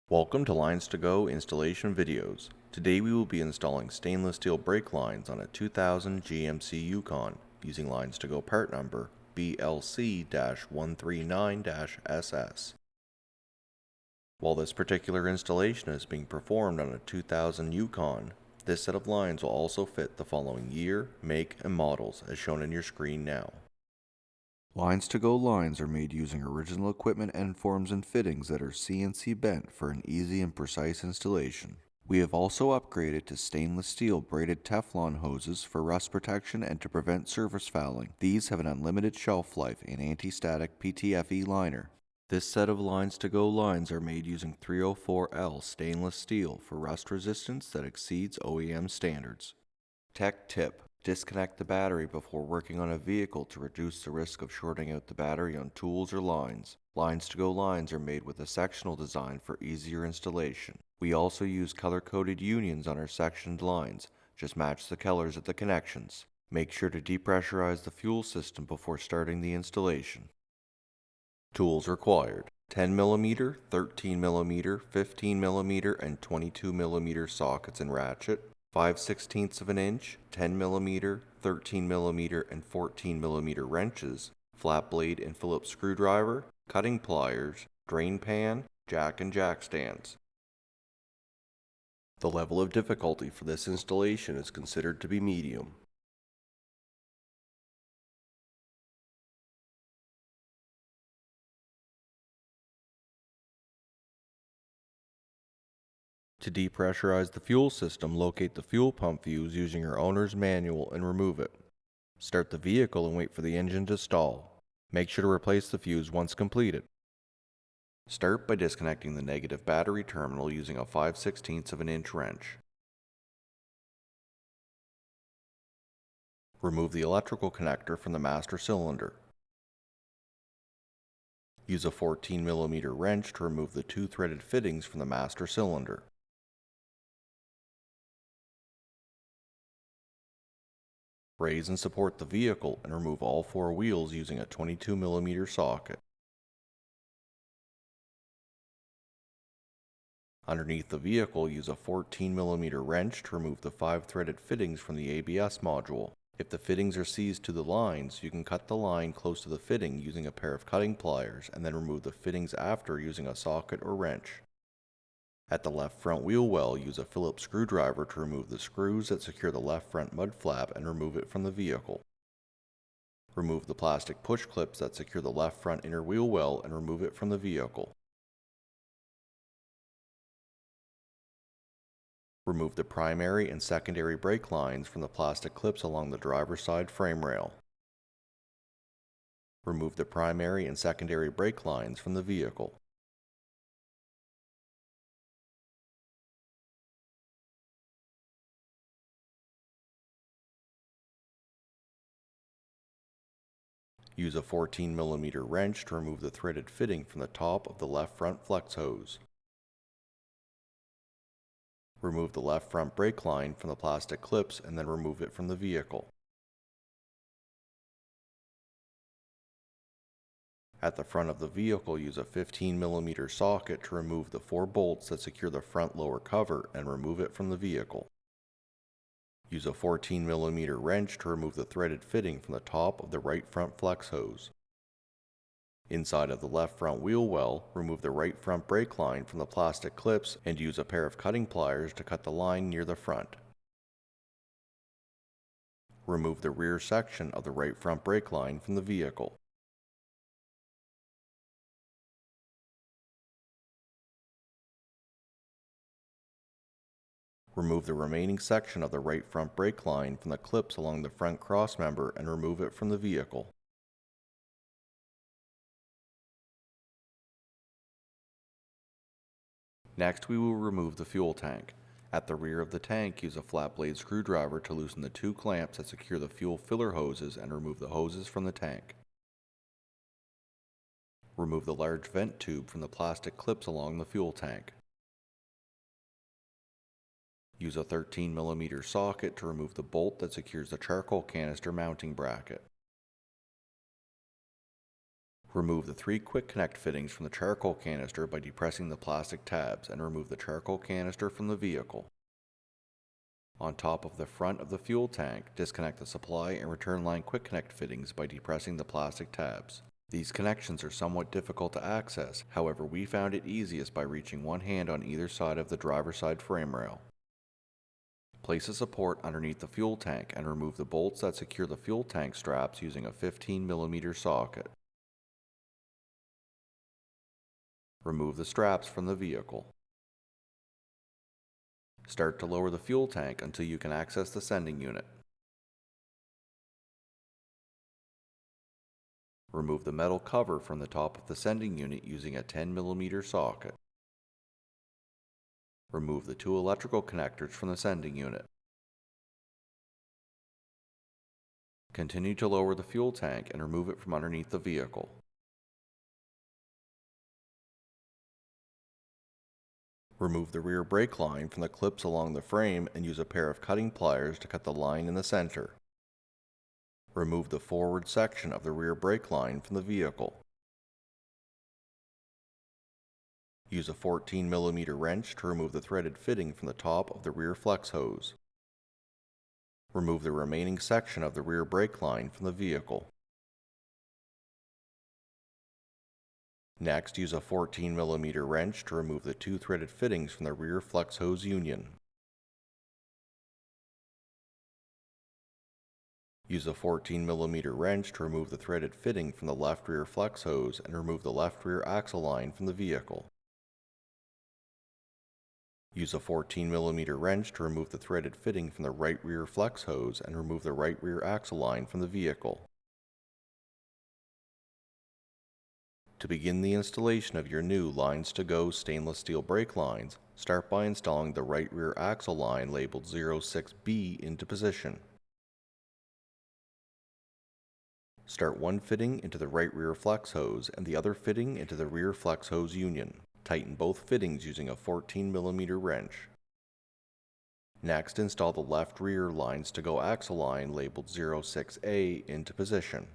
Welcome to LinesToGo installation videos. Today we will be installing stainless steel brake lines on a 2000 GMC Yukon using LinesToGo part number BLC-139-SS. While this particular installation is being performed on a 2000 Yukon, this set of lines will also fit the following year, make, and models as shown in your screen now. LinesToGo lines are made using original equipment end forms and fittings that are CNC bent for an easy and precise installation. We have also upgraded to stainless steel braided Teflon hoses for rust protection and to prevent surface fouling. These have an unlimited shelf life and anti-static PTFE liner. This set of LinesToGo lines are made using 304L stainless steel for rust resistance that exceeds OEM standards. Tech tip: disconnect the battery before working on a vehicle to reduce the risk of shorting out the battery on tools or lines. LinesToGo lines are made with a sectional design for easier installation. We also use color-coded unions on our sectioned lines. Just match the colors at the connections. Make sure to depressurize the fuel system before starting the installation. Tools required: 10mm, 13mm, 15mm, and 22mm sockets and ratchet, 5/16 of an inch, 10mm, 13mm, and 14mm wrenches, flat blade and Phillips screwdriver, cutting pliers, drain pan, jack and jack stands. The level of difficulty for this installation is considered to be medium. To depressurize the fuel system, locate the fuel pump fuse using your owner's manual and remove it. Start the vehicle and wait for the engine to stall. Make sure to replace the fuse once completed. Start by disconnecting the negative battery terminal using a 5/16 of an inch wrench. Remove the electrical connector from the master cylinder. Use a 14mm wrench to remove the two threaded fittings from the master cylinder. Raise and support the vehicle and remove all four wheels using a 22mm socket. Underneath the vehicle, use a 14mm wrench to remove the 5-threaded fittings from the ABS module. If the fittings are seized to the lines, you can cut the line close to the fitting using a pair of cutting pliers and then remove the fittings after using a socket or wrench. At the left front wheel well, use a Phillips screwdriver to remove the screws that secure the left front mud flap and remove it from the vehicle. Remove the plastic push clips that secure the left front inner wheel well and remove it from the vehicle. Remove the primary and secondary brake lines from the plastic clips along the driver's side frame rail. Remove the primary and secondary brake lines from the vehicle. Use a 14mm wrench to remove the threaded fitting from the top of the left front flex hose. Remove the left front brake line from the plastic clips and then remove it from the vehicle. At the front of the vehicle, use a 15mm socket to remove the 4 bolts that secure the front lower cover and remove it from the vehicle. Use a 14mm wrench to remove the threaded fitting from the top of the right front flex hose. Inside of the left front wheel well, remove the right front brake line from the plastic clips and use a pair of cutting pliers to cut the line near the front. Remove the rear section of the right front brake line from the vehicle. Remove the remaining section of the right front brake line from the clips along the front crossmember and remove it from the vehicle. Next, we will remove the fuel tank. At the rear of the tank, use a flat blade screwdriver to loosen the 2 clamps that secure the fuel filler hoses and remove the hoses from the tank. Remove the large vent tube from the plastic clips along the fuel tank. Use a 13mm socket to remove the bolt that secures the charcoal canister mounting bracket. Remove the 3 quick connect fittings from the charcoal canister by depressing the plastic tabs and remove the charcoal canister from the vehicle. On top of the front of the fuel tank, disconnect the supply and return line quick connect fittings by depressing the plastic tabs. These connections are somewhat difficult to access, however we found it easiest by reaching one hand on either side of the driver's side frame rail. Place a support underneath the fuel tank and remove the bolts that secure the fuel tank straps using a 15mm socket. Remove the straps from the vehicle. Start to lower the fuel tank until you can access the sending unit. Remove the metal cover from the top of the sending unit using a 10mm socket. Remove the 2 electrical connectors from the sending unit. Continue to lower the fuel tank and remove it from underneath the vehicle. Remove the rear brake line from the clips along the frame and use a pair of cutting pliers to cut the line in the center. Remove the forward section of the rear brake line from the vehicle. Use a 14mm wrench to remove the threaded fitting from the top of the rear flex hose. Remove the remaining section of the rear brake line from the vehicle. Next, use a 14mm wrench to remove the 2 threaded fittings from the rear flex hose union. Use a 14mm wrench to remove the threaded fitting from the left rear flex hose and remove the left rear axle line from the vehicle. Use a 14mm wrench to remove the threaded fitting from the right rear flex hose and remove the right rear axle line from the vehicle. To begin the installation of your new LinesToGo stainless steel brake lines, start by installing the right rear axle line labeled 06B into position. Start one fitting into the right rear flex hose and the other fitting into the rear flex hose union. Tighten both fittings using a 14mm wrench. Next, install the left rear LinesToGo axle line labeled 06A into position.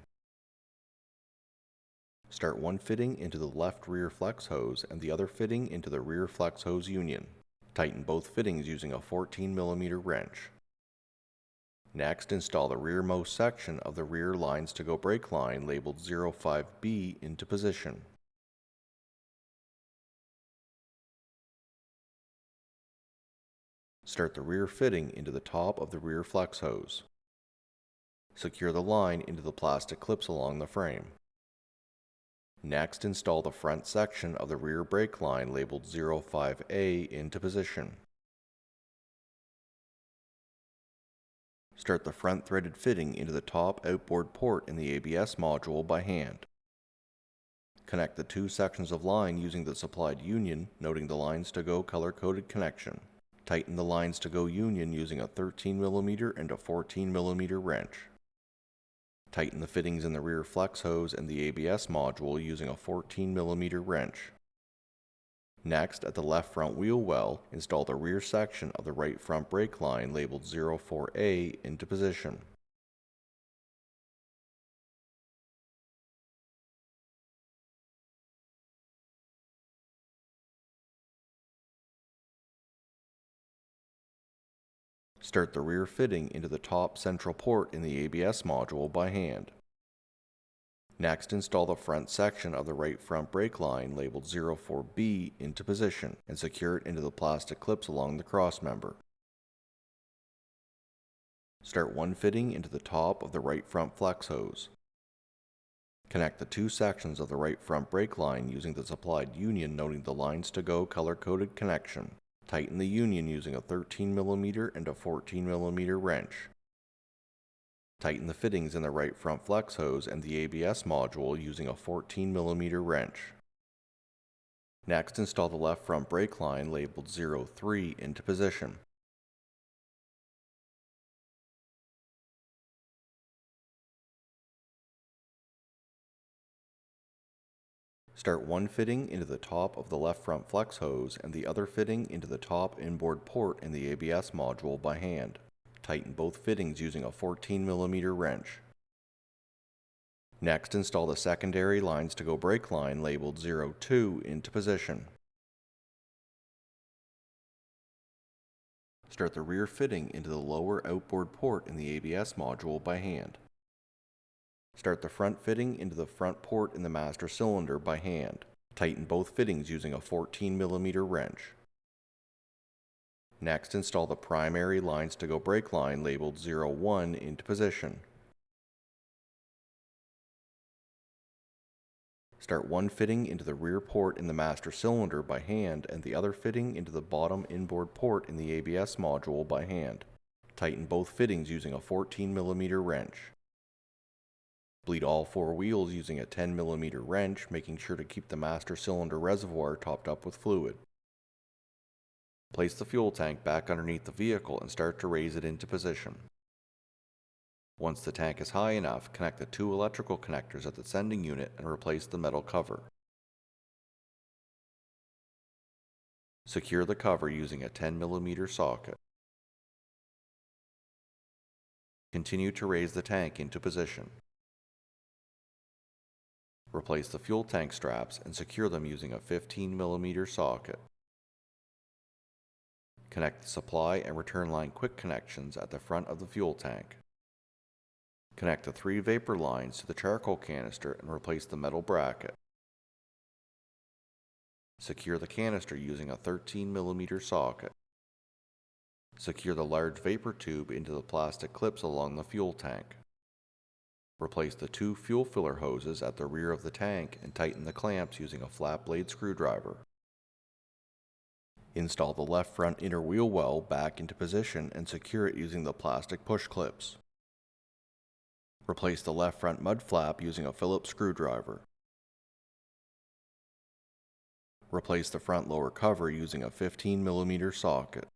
Start one fitting into the left rear flex hose and the other fitting into the rear flex hose union. Tighten both fittings using a 14mm wrench. Next, install the rearmost section of the rear LinesToGo brake line labeled 05B into position. Start the rear fitting into the top of the rear flex hose. Secure the line into the plastic clips along the frame. Next, install the front section of the rear brake line labeled 05A into position. Start the front threaded fitting into the top outboard port in the ABS module by hand. Connect the 2 sections of line using the supplied union, noting the LinesToGo color-coded connection. Tighten the LinesToGo union using a 13mm and a 14mm wrench. Tighten the fittings in the rear flex hose and the ABS module using a 14mm wrench. Next, at the left front wheel well, install the rear section of the right front brake line labeled 04A into position. Start the rear fitting into the top central port in the ABS module by hand. Next, install the front section of the right front brake line labeled 04B into position and secure it into the plastic clips along the crossmember. Start one fitting into the top of the right front flex hose. Connect the 2 sections of the right front brake line using the supplied union, noting the LinesToGo color-coded connection. Tighten the union using a 13mm and a 14mm wrench. Tighten the fittings in the right front flex hose and the ABS module using a 14mm wrench. Next, install the left front brake line labeled 03 into position. Start one fitting into the top of the left front flex hose and the other fitting into the top inboard port in the ABS module by hand. Tighten both fittings using a 14mm wrench. Next, install the secondary LinesToGo brake line labeled 02 into position. Start the rear fitting into the lower outboard port in the ABS module by hand. Start the front fitting into the front port in the master cylinder by hand. Tighten both fittings using a 14mm wrench. Next, install the primary LinesToGo brake line labeled 01 into position. Start one fitting into the rear port in the master cylinder by hand and the other fitting into the bottom inboard port in the ABS module by hand. Tighten both fittings using a 14mm wrench. Bleed all four wheels using a 10mm wrench, making sure to keep the master cylinder reservoir topped up with fluid. Place the fuel tank back underneath the vehicle and start to raise it into position. Once the tank is high enough, connect the two electrical connectors at the sending unit and replace the metal cover. Secure the cover using a 10mm socket. Continue to raise the tank into position. Replace the fuel tank straps and secure them using a 15mm socket. Connect the supply and return line quick connections at the front of the fuel tank. Connect the 3 vapor lines to the charcoal canister and replace the metal bracket. Secure the canister using a 13mm socket. Secure the large vapor tube into the plastic clips along the fuel tank. Replace the 2 fuel filler hoses at the rear of the tank and tighten the clamps using a flat blade screwdriver. Install the left front inner wheel well back into position and secure it using the plastic push clips. Replace the left front mud flap using a Phillips screwdriver. Replace the front lower cover using a 15mm socket.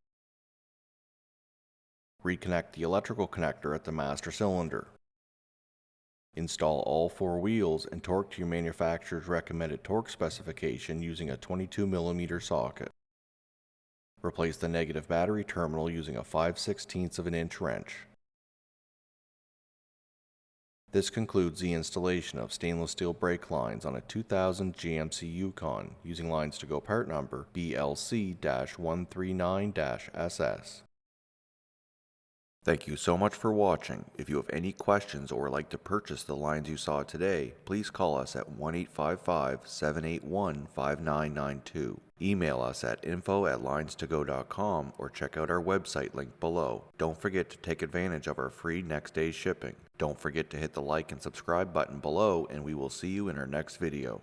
Reconnect the electrical connector at the master cylinder. Install all 4 wheels and torque to your manufacturer's recommended torque specification using a 22mm socket. Replace the negative battery terminal using a 5/16 inch wrench. This concludes the installation of stainless steel brake lines on a 2000 GMC Yukon using LinesToGo part number BLC-139-SS. Thank you so much for watching. If you have any questions or would like to purchase the lines you saw today, please call us at 1-855-781-5992. Email us at info@linestogo.com or check out our website link below. Don't forget to take advantage of our free next day shipping. Don't forget to hit the like and subscribe button below, and we will see you in our next video.